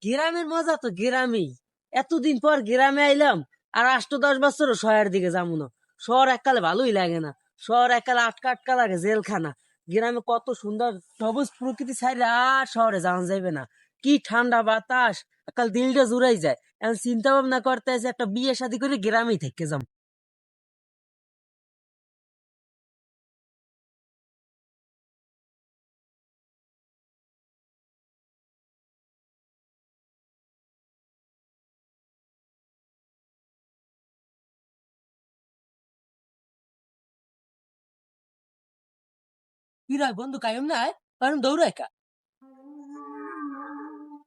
গ্রামের মজা তো গ্রামেই। এতদিন পর গ্রামে আইলাম, আর 8-10 বছর শহরের দিকে যাবো না। শহর এককালে ভালোই লাগে না। শহর এককালে আটকা আটকা লাগে, জেলখানা। গ্রামে কত সুন্দর সবুজ প্রকৃতি ছাইলে আর শহরে যাওয়া যাইবে না। কি ঠান্ডা বাতাস, একাল দিলটা জুড়াই যায়। এখন চিন্তা ভাবনা করতে আছে একটা বিয়ে শাদী করে গ্রামেই থেকে যাম। কি রায় বন্ধু, কায়ম না কারণ দৌড়ায় কা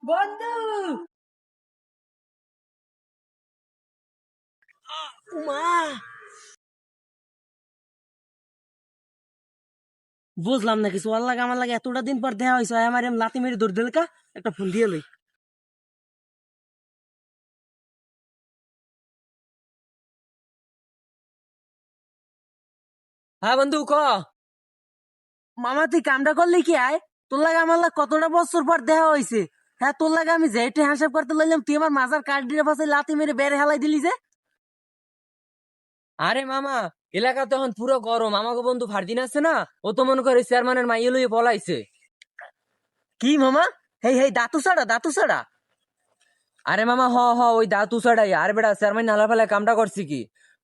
বন্ধু। মা, বুঝলাম না কিছু। আল্লাহ আমার লাগে এতটা দিন পর দেখা হয়েছে, আমার এম লাতি মেরে দৌড় দিল কা। একটা ফোন দিয়ে লই। হ্যাঁ বন্ধু ক। মামা তুই কামটা করলি কি আয়? তোর লাগে আমার লাগে কতটা বছর পর দেখা হয়েছে। হ্যাঁ, তোর লাগে আমি যেটা হিসাব করতে লাইলাম, তুই আমার মাজার কাঠ দিয়ে পাশে লাতি মেরে বেড়ে হেলাই দিলি যে। আরে মামা, এলাকা তো এখন পুরো গরম। আমাকে বন্ধু ফারদিন আছে না, ও তো মনে করে চেয়ারম্যানের মাইয়ে লইয়ে পলাইছে। কি মামা? হেই হেই, দাতু ছাড়া দাতু ছাড়া। আরে মামা, হ হ, ওই দাতু ছাড়াই। আর বেটা চেয়ারম্যান নালা ফেলায় কামটা করছি কি?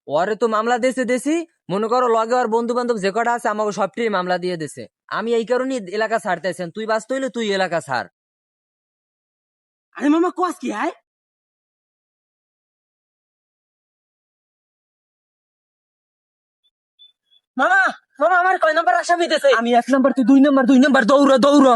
ওরে তো মামলা দেশে দেশি। মনে করো লগে ওর বন্ধু বান্ধব যে কটা আছে আমাকে সবটাই মামলা দিয়ে দেছে। আমি এই কারণে এলাকা ছাড়তেছেন, তুই বাঁচতে হইলে তুই এলাকা ছাড়। আরে মামা কস কি আয়? মামা, মামা আমার কয় নম্বর আসামি দিতেছে? আমি 1 নাম্বার, তুই 2 নাম্বার, 2 নাম্বার, দৌড়া দৌড়া।